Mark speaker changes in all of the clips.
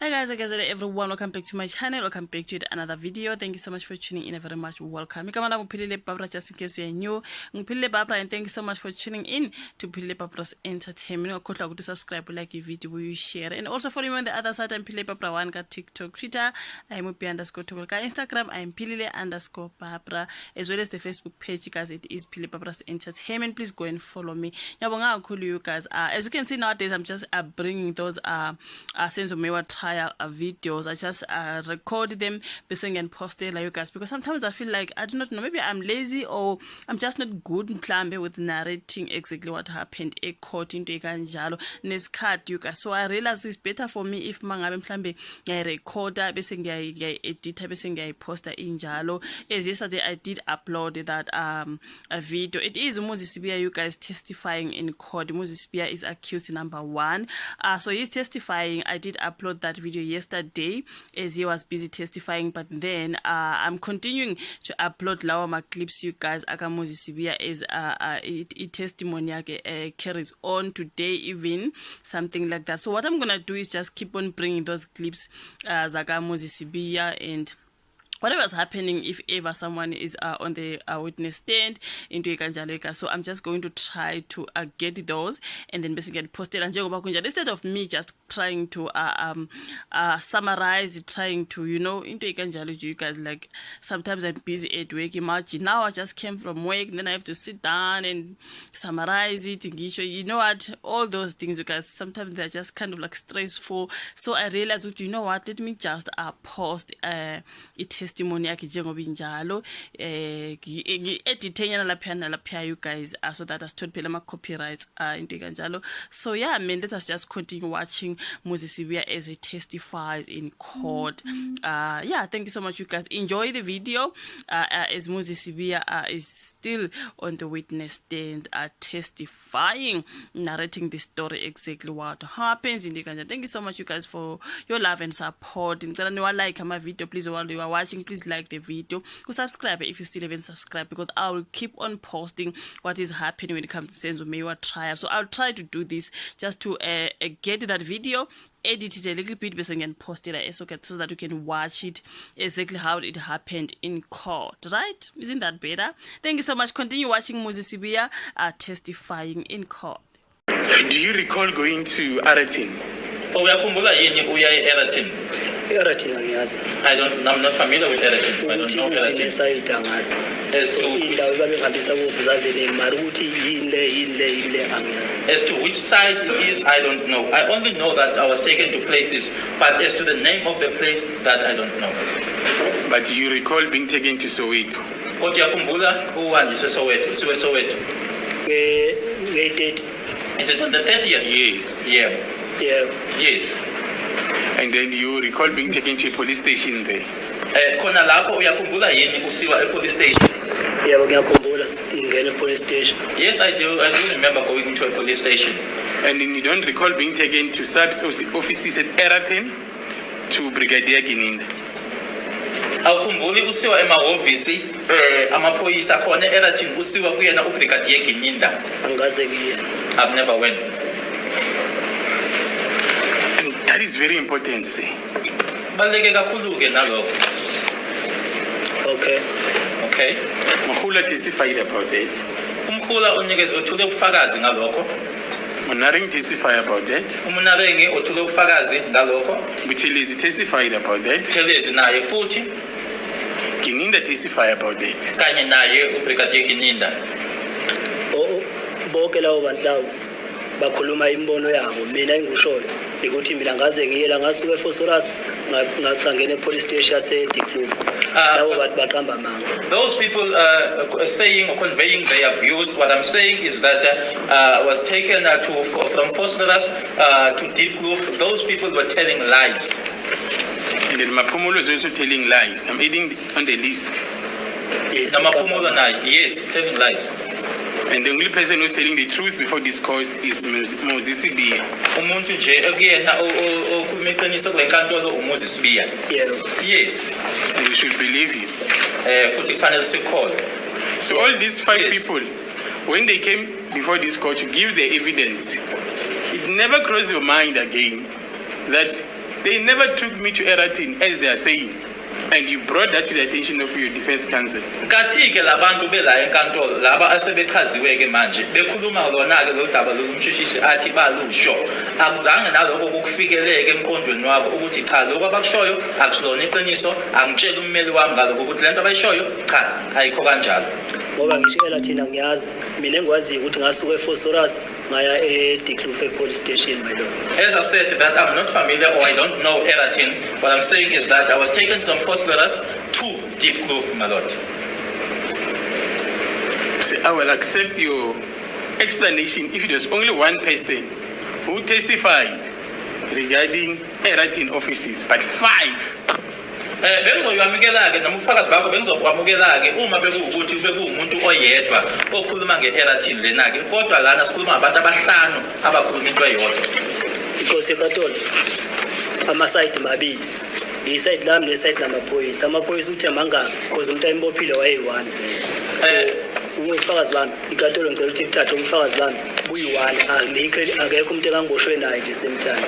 Speaker 1: Hi guys, everyone, welcome back to my channel, welcome back to another video. Thank you so much for tuning in, very much welcome. Babra, just in case you're new, Babra, and thank you so much for tuning in to Babra's Entertainment. To subscribe, like your video, you share, and also follow me on the other side. I'm Babra one, TikTok, Twitter, I'm _Togolka, Instagram, I'm _Babra, as well as the Facebook page, guys. It is Babra's Entertainment. Please go and follow me. You guys. As you can see nowadays, I'm just bringing those sense of me try videos. I just record them and post it, like you guys, because sometimes I feel like I do not know, maybe I'm lazy or I'm just not good with narrating exactly what happened a court into kanjalo nesikhathi, you guys. So I realized it's better for me if mangabe mhlambe ngiyarecorda bese ngiyaedita bese ngiyaposta injalo. As yesterday I did upload that a video. It is Muzikawukhulelwa, you guys, testifying in court. Muzikawukhulelwa is accused number 1. So he's testifying. I did upload that video yesterday as he was busy testifying, but then I'm continuing to upload lawa clips, you guys. Muzikawukhulelwa is testimony carries on today, even something like that. So what I'm gonna do is just keep on bringing those clips zaka Muzikawukhulelwa and whatever's happening, if ever someone is on the witness stand into Ikanjaleka. So I'm just going to try to get those and then basically get posted. And instead of me just trying to summarize it, trying to, into Ikanjaleka, you guys, like sometimes I'm busy at work. Imagine now I just came from work, and then I have to sit down and summarize it. You know what? All those things, you guys, sometimes they're just kind of like stressful. So I realized, you know what? Let me just post it testimony yakhe njengoba injalo edithenya lapha you guys, so that as phela ama copyrights into kanjalo. So yeah, let us just continue watching Muzikawukhulelwa as he testifies in court. Yeah, thank you so much, you guys. Enjoy the video as Muzikawukhulelwa is still on the witness stand testifying, narrating the story, exactly what happens in the Kanja. Thank you so much, you guys, for your love and support. And like my video, please, while you are watching, please like the video, subscribe if you still haven't subscribed, because I will keep on posting what is happening when it comes to Senzo Mewa trial. So I'll try to do this just to get that video, edit it a little bit and post it so that you can watch it exactly how it happened in court, right? Isn't that better? Thank you so much. Continue watching Muzikawukhulelwa testifying in court.
Speaker 2: Do you recall going to Aratin?
Speaker 3: I'm not familiar with Eratin. I don't know Eratin. As to which side it is, I don't know. I only know that I was taken to places, but as to the name of the place, that I don't know.
Speaker 2: But you recall being taken to Soweto?
Speaker 3: Is it on the 30th?
Speaker 2: Yes.
Speaker 3: Yeah. Yes.
Speaker 2: And then you recall being taken to a police station there?
Speaker 3: Police station? Yes, I do. I do remember going to a police station.
Speaker 2: And then you don't recall being taken to subs offices at Eratin to Brigadier Gininda?
Speaker 3: Awukhumbuli usiwa emahhovisi amaphoyisa khona eRatin usiwa kuyena uBrigadier Gininda?
Speaker 4: Angaze ngiye.
Speaker 3: I've never went.
Speaker 2: And that is very important, see.
Speaker 3: Baleke kakhulu ke nalokho. Okay.
Speaker 2: Mkhula testified about that.
Speaker 3: Umkhula unikeze uthule ubufakazi ngalokho.
Speaker 2: Munareng testified about that.
Speaker 3: Umunarenge uthule ubufakazi ngalokho.
Speaker 2: Buthelezi testified about that.
Speaker 3: Buthelezi naye futhi.
Speaker 2: Gininda testified about that.
Speaker 3: Kanye naye uBrigadier Gininda.
Speaker 4: Bonke lawo bantu lawo bakhuluma imbono yabo. Mina engushoyo ukuthi mina ngaze ngiyela ngasuka eFosorus ngasangena police station yaseDikloof. Lawo bantu baqamba manga.
Speaker 3: Those people saying or conveying their views, what I'm saying is that I was taken from Fosorus to Dikloof. Those people were telling lies.
Speaker 2: And then Mapumulo is also telling lies. I'm adding on the list.
Speaker 4: Yes.
Speaker 3: Yes, telling lies.
Speaker 2: And the only person who's telling the truth before this court is Muzikawukhulelwa.
Speaker 3: Umuntu nje ekuyena okhuluma iqiniso kule nkantolo uMuzikawukhulelwa. Yes.
Speaker 2: And we should believe you.
Speaker 3: Futhi kufanele sikhole.
Speaker 2: So all these 5 people, when they came before this court to give their evidence, it never crossed your mind again that they never took me to Eratin, as they are saying. And you brought that to the attention of your defense counsel.
Speaker 3: Kathi ke labantu bela enkantolo laba asebechaziwe ke manje bekhuluma lona ke lo daba lomshishisi athi balusho akuzange naloko ukufikeleke emqondweni wabo ukuthi cha lokho abakushoyo akusilona iqiniso angitshela ummeli wami ngaloko ukuthi lento abayishoyo cha ayikho kanjalo
Speaker 4: ngoba ngishela thina ngiyazi mina engikwazi ukuthi ngasuka eFosorus ngaya eDiklufe police station my lord.
Speaker 3: As I said that I'm not familiar or I don't know Eratin, what I'm saying is that I was taken from Fosorus to Diepkloof, my lord.
Speaker 2: So I will accept your explanation if it was only one person who testified regarding Eratin offices, but 5.
Speaker 3: Bengizoyamukela ke nomfakazi bakho bengizokwamukela ke uma bekuwukuthi bekuwumuntu oyedwa okhuluma ngeEratin lena ke kodwa lana sikhuluma abantu abahlanu abakhuluma into eyodwa.
Speaker 4: Inkosi kaTolo ama-side mabili i-side lami ne-side lamaphoyisa amaphoyisa uthe mangaka because umuntu ayimbophile wayeyi-1 umfakazi bami iKaTolo ngicela ukuthi kuthathe umfakazi bami buyi-1 akekho umuntu engangiboshwe naye nje same time.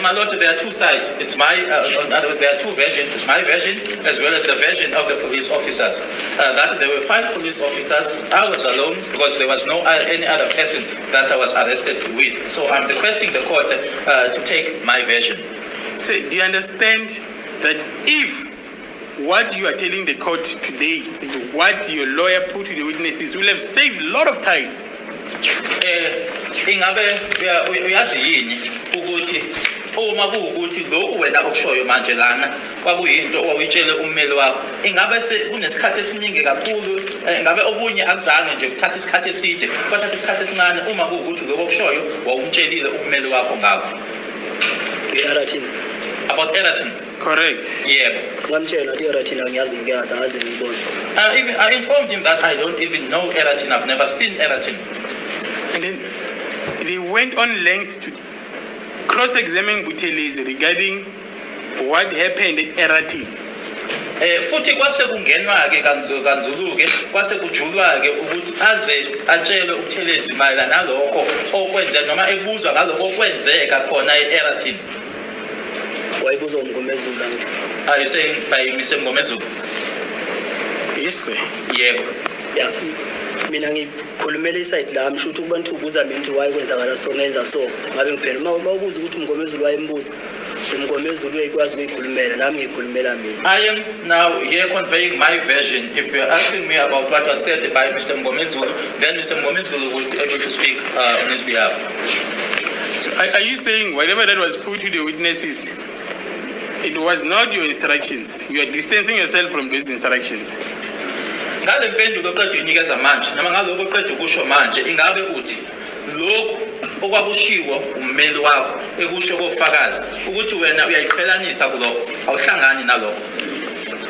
Speaker 3: My lord, there are two sides. It's my there are two versions. It's my version as well as the version of the police officers. That there were 5 police officers. I was alone because there was no any other person that I was arrested with. So I'm requesting the court to take my version.
Speaker 2: So do you understand that if what you are telling the court today is what your lawyer put to the witnesses, will have saved a lot of time?
Speaker 3: Ingabe uyazi yini ukuthi uma kuwukuthi lokhu wena okushoyo manje lana kwakuyinto owayitshele ummeli wakho ingabe kunesikhathi esiningi kakhulu ingabe okunye akuzange nje kuthatha isikhathi eside kwathatha isikhathi esincane uma kuwukuthi lokho okushoyo wawumtshelile ummeli wakho ngakho
Speaker 4: Eratin
Speaker 3: about Eratin.
Speaker 2: Correct.
Speaker 3: Yeah.
Speaker 4: ngamtshela ukuthi Eratin angiyazi ngiyazi angaze ngiyibone.
Speaker 3: Even I informed him that I don't even know Eratin. I've never seen Eratin.
Speaker 2: And then they went on length to cross-examine Buthelezi regarding what happened at Eratin.
Speaker 3: Futhi kwase kungenwa ke kanzulu ke kwase kujulwa ke ukuthi aze atshele uButhelezi mayelana nalokho okwenza noma ebuzwa ngalokho okwenzeka khona eEratin.
Speaker 4: Wayibuza uMngomezulu la.
Speaker 3: Are you saying by Mr. Mngomezulu?
Speaker 2: Yes, sir.
Speaker 3: Yebo.
Speaker 4: Yeah. Mina ngikhulumela iside lami shothi kubantu ubuza mina ukuthi wayekwenzakala so ngenza so ngabe ngiphela mawubuza ukuthi uMngomezulu wayembuza uMngomezulu uyakwazi ukuyikhulumela nami ngikhulumela mina.
Speaker 3: I am now here conveying my version. If you are asking me about what was said by Mr. Mngomezulu, then Mr. Mngomezulu will be able to speak on his behalf.
Speaker 2: So are you saying whatever that was put to the witnesses, it was not your instructions? You are distancing yourself from those instructions.
Speaker 3: Ngale mpendulo oqeda uyinikeza manje noma ngaloko oqeda ukusho manje ingabe uthi lokho okwakushiwo ummeli wakho ekusho kofakazi ukuthi wena uyayiqhelanisa kulokho awuhlangani nalokho?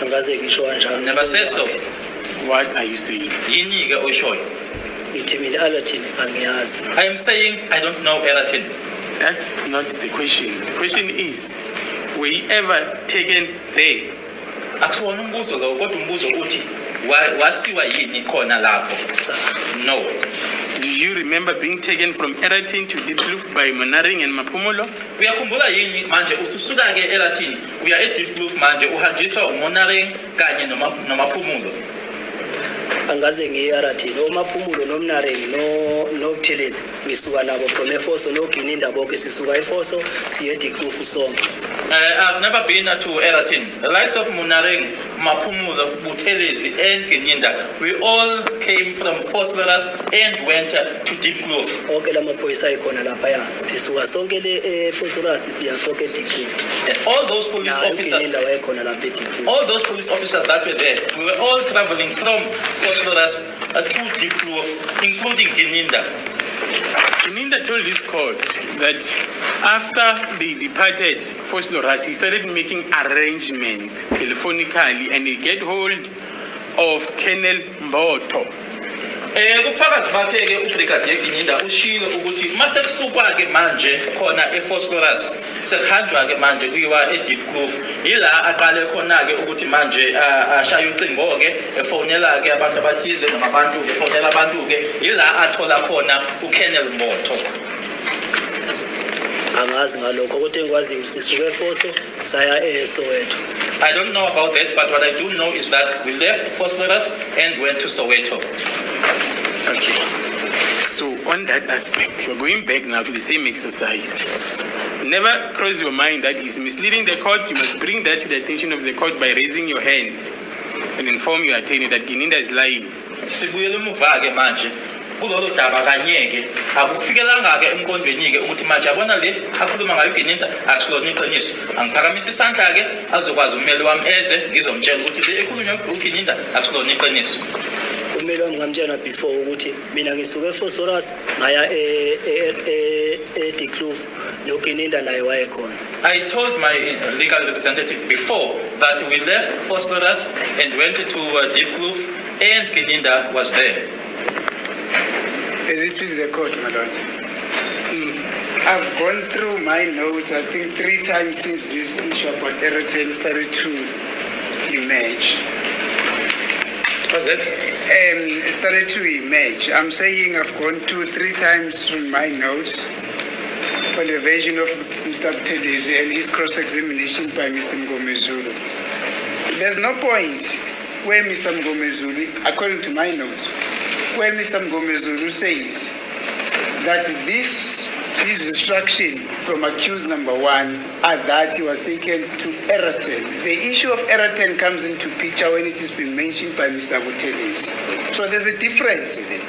Speaker 4: Angaze ngisho kanjalo.
Speaker 3: Never said so.
Speaker 2: What are you saying?
Speaker 3: Yini ke oyishoyo?
Speaker 4: Ngithi mina Eratin angiyazi.
Speaker 3: I am saying I don't know Eratin.
Speaker 2: That's not the question. The question is, were you ever taken there?
Speaker 3: Akusiwona umbuzo lo kodwa umbuzo uthi wasiwa yini khona lapho? No.
Speaker 2: Do you remember being taken from Eratin to Diepkloof by Monaring and Mapumulo?
Speaker 3: Uyakhumbula yini manje ususuka ke eRatin uya eDiepkloof manje uhanjiswa uMonaring kanye noMaphumulo?
Speaker 4: Angaze ngiyi-Eratin oMaphumulo noMnaring noButhelezi ngisuka nabo from eFoso noGininda bonke sisuka eFoso siye eDiepkloof sonke.
Speaker 3: I've never been to Eratin. The likes of Monaring, Maphumulo, Buthelezi and Gininda, we all came from Fosorus and went to Diepkloof.
Speaker 4: Onke lamaphoyisa ayikhona lapha ya sisuka sonke le eFosorus siya sonke eDiepkloof.
Speaker 3: All those police officers,
Speaker 4: Gininda wayekhona lapha eDiepkloof.
Speaker 3: all those police officers that were there, we were all traveling from Fosorus to Diepkloof, including Gininda.
Speaker 2: Gininda told this court that after they departed Fosorus, he started making arrangements telephonically and he get hold of Colonel Mboto.
Speaker 3: Kufakazi bakhe ke uBrigadier Gininda ushilo ukuthi mase kusukwa ke manje khona eFosorus sekuhanjwa ke manje kuyiwa eDiepkloof ila aqale khona ke ukuthi manje ashaya ucingo ke efonela ke abantu abathize noma abantu efonela abantu ke ila athola khona uKolonel Mboto.
Speaker 4: angazi ngalokho kodwa engikwaziyo sisuke eFoso saya eSoweto.
Speaker 3: I don't know about that, but what I do know is that we left Vosloorus and went to Soweto.
Speaker 2: Okay. So on that aspect, we're going back now to the same exercise. Never cross your mind that he's misleading the court. You must bring that to the attention of the court by raising your hand and inform your attorney that Gininda is lying.
Speaker 3: Sibuyele emuva ke manje kulolu daba kanyeke akufikelanga ke emqondweni ke ukuthi manje yabona le akhuluma ngayo Gininda akusilona iqiniso. Angiphakamisa isandla ke azokwazi ummeli wami eze ngizomtshela ukuthi le ekhulunywa uGininda akusilona iqiniso.
Speaker 4: Ummeli wami ngamtshela before ukuthi mina ngisuke eFosorus ngaya eDekloof no Gininda naye wayekhona.
Speaker 3: I told my legal representative before that we left Vosloorus and went to Deepkloof and Gininda was there.
Speaker 5: As it please the court, my lord. I've gone through my notes, I think 3 times since this issue about Eritrea started to emerge.
Speaker 6: What's that?
Speaker 5: Started to emerge. I'm saying I've gone 2-3 times through my notes on the version of Mr. Buthelezi and his cross-examination by Mr. Mngomezulu. There's no point where Mr. Mngomezulu, according to my notes, where Mr. Mngomezulu says that his instruction from accused number 1 are that he was taken to Eritrea. The issue of Eritrea comes into picture when it has been mentioned by Mr. Buthelezi. So there's a difference there.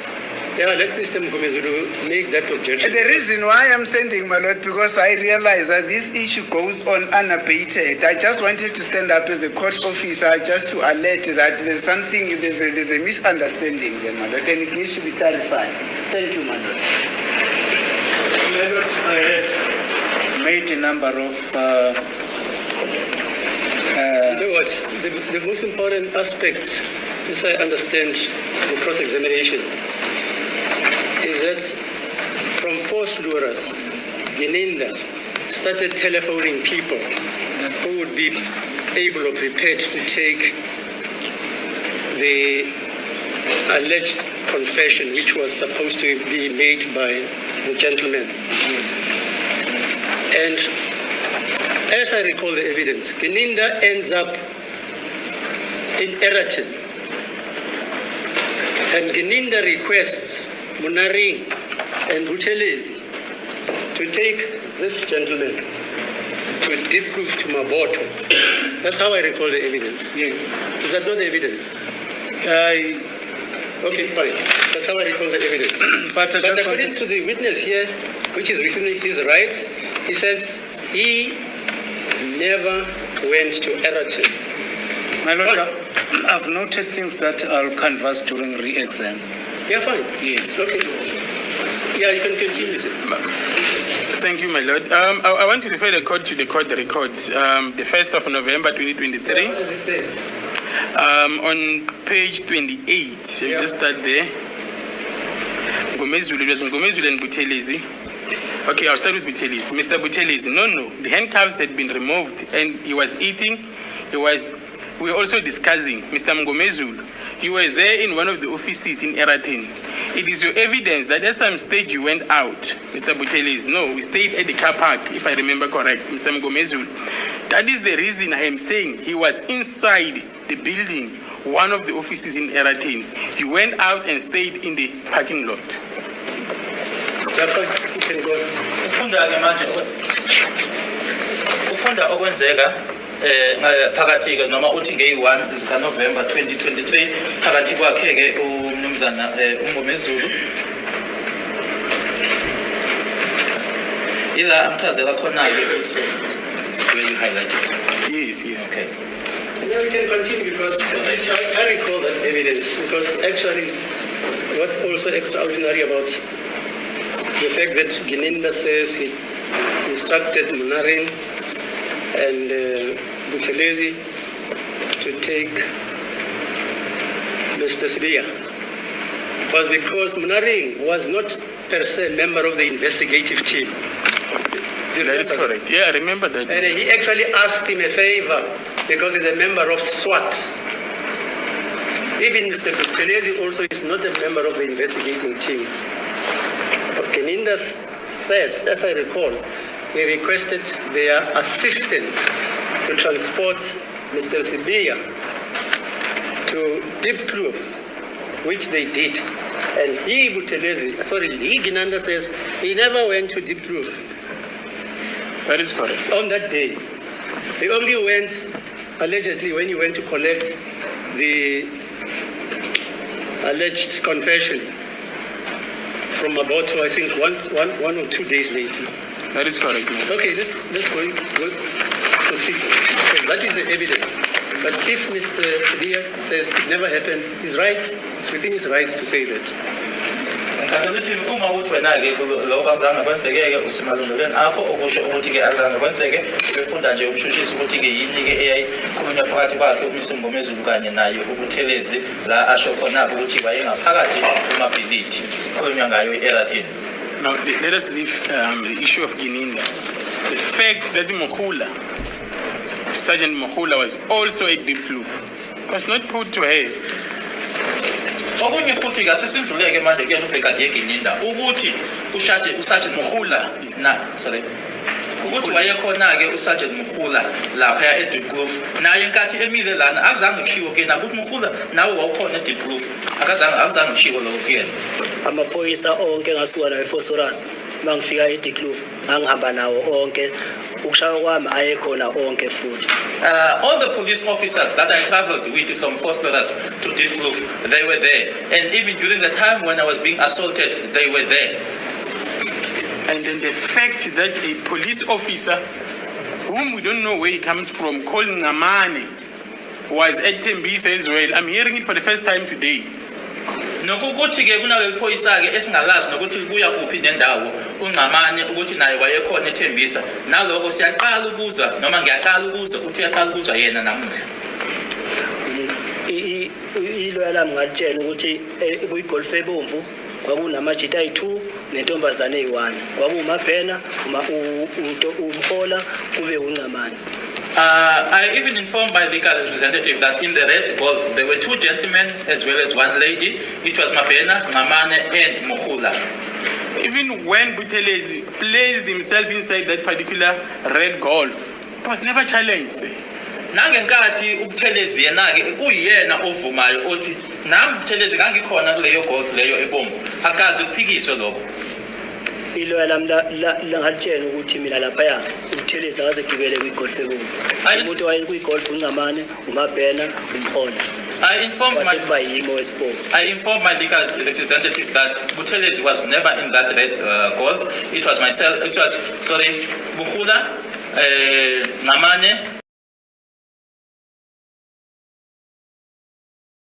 Speaker 6: Yeah, let Mr. Mngomezulu make that objection.
Speaker 5: The reason why I'm standing, my lord, because I realize that this issue goes on unabated. I just wanted to stand up as a court officer just to alert that there's something, there's a misunderstanding there, my lord, and it needs to be clarified. Thank you, my lord.
Speaker 7: My lord, I have made a number of
Speaker 6: You know what? The most important aspect, as I understand the cross-examination, is that from Vosloorus, Gininda started telephoning people who would be able or prepared to take the alleged confession which was supposed to be made by the gentleman. And as I recall the evidence, Gininda ends up in Eritrea. And Gininda requests Munaring and Buthelezi to take this gentleman to Deepkloof to Maboto. That's how I recall the evidence.
Speaker 7: yes.
Speaker 6: Is that not the evidence? Okay, fine. That's how I recall the evidence.
Speaker 7: But I
Speaker 6: But
Speaker 7: just
Speaker 6: according
Speaker 7: wanted
Speaker 6: to the witness here, which is within his rights, he says he never went to Eritrea.
Speaker 7: my lord, I've noted things that I'll canvass during re-exam.
Speaker 6: Yeah, fine.
Speaker 7: Yes.
Speaker 6: Okay. Yeah, you can continue. Sir.
Speaker 2: Thank you, my lord. I want to refer the court to the court record, the 1st of November 2023.
Speaker 6: What does it say?
Speaker 2: On page 28,
Speaker 6: Yeah.
Speaker 2: just start there. Ngomezulu, it was Ngomezulu and Buthelezi. Okay, I'll start with Buthelezi. Mr. Buthelezi, no, the handcuffs had been removed and he was eating. We were also discussing, Mr. Mngomezulu, you were there in one of the offices in Eritrea. It is your evidence that at some stage you went out, Mr. Buthelezi. No, we stayed at the car park, if I remember correct, Mr. Mngomezulu. That is the reason I am saying he was inside the building, one of the offices in Eritrea. You went out and stayed in the parking lot.
Speaker 6: Yeah, fine. You can go.
Speaker 3: Ufunda ke manje ufunda okwenzeka phakathi ke noma uthi nge1 zika November 2023 phakathi kwakhe ke umnumzana uMngomezulu ila amchazela khona ke ukuthi it's really highlighted.
Speaker 2: Yes.
Speaker 3: Okay.
Speaker 6: Yeah, we can continue because I recall that evidence because actually what's also extraordinary about the fact that Gininda says he instructed Munaring and Buthelezi to take Mr. Sibiya was because Munaring was not per se a member of the investigative team.
Speaker 2: That is correct. Yeah, I remember that.
Speaker 6: And he actually asked him a favor because he's a member of SWAT. Even Mr. Buthelezi also is not a member of the investigating team. But Gininda says, as I recall, they requested their assistance to transport Mr. Sibiya to Deep Kloof, which they did. And he, Ginanda says, he never went to Deep Kloof.
Speaker 2: That is correct.
Speaker 6: On that day. He only went, allegedly, when he went to collect the alleged confession from about, I think, one or 2 days later.
Speaker 2: That is correct, ma'am.
Speaker 6: Okay, let's go proceed. Okay, that is the evidence. But if Mr. Sibiya says it never happened, he's right. It's within his rights to say that.
Speaker 3: Uma uthi wena-ke lokho akuzange kwenzeke-ke usemalungelweni akho okusho ukuthi-ke akuzange kwenzeke befunda nje umshushisi ukuthi-ke yini-ke eyayikhulunywa phakathi kwakhe uMr Mngomezulu kanye naye uButhelezi la asho khona-ke ukuthi wayengaphakathi kumabhilidi khulunywa ngayo e-Erathini.
Speaker 2: Now, let us leave the issue of Gininda. The fact that Sergeant Mohula was also at Deep Kloof was not put to her.
Speaker 3: Okunye futhi kasisindluleke manje kuyena uBrigadier Gininda ukuthi uSergeant Mohula ukuthi wayekhona-ke uSergeant Mohula lapha eDeep Kloof naye inkathi emile lana akuzange kushiwo kuyena ukuthi Mohula nawe wawukhona eDeep Kloof akuzange kushiwo lokho kuyena.
Speaker 4: Amaphoyisa onke ngasuka nawo eFosforus mangifika eDeep Kloof ngangihamba nawo onke ukushaya kwami ayekhona onke futhi.
Speaker 3: All the police officers that I traveled with from Phosphorus to Deep Kloof, they were there. And even during the time when I was being assaulted, they were there.
Speaker 2: And then the fact that a police officer, whom we don't know where he comes from, called Ngamane, was at Tembisa as well. I'm hearing it for the first time today.
Speaker 3: Nokuthi-ke kunaleli phoyisa-ke esingalazi nokuthi kuya kuphi nendawo uNgqamane ukuthi naye wayekhona eThembisa naloko siyaqala ukuzwa noma ngiyaqala ukuzwa ukuthi uyaqala ukuzwa yena namuhla.
Speaker 4: Iloya lami ngalitshela ukuthi kuyigolf ebomvu kwakunamajita ayi2 nentombazane eyi1 kwakuMabhena umhola kube uNgqamane.
Speaker 3: I even informed my legal representative that in the red Golf there were 2 gentlemen as well as 1 lady. It was Mabhena, Ngamane and Mohula.
Speaker 2: Even when Buthelezi placed himself inside that particular red Golf, it was never challenged.
Speaker 3: Nangenkathi uButhelezi yena-ke kuyena ovumayo othi nami Buthelezi ngangikhona kuleyo Golf leyo ebomvu akazi ukuphikiswe lokho.
Speaker 4: Iloya lami ngalitshela ukuthi mina laphaya uButhelezi akaze gibele kwigolf ebomvu. Umuntu waye kwigolf uNgqamane, uMabhena, umhola. I informed
Speaker 3: my legal representative that Buthelezi was never in that red Golf. It was myself. It was Mohula, Ngamane,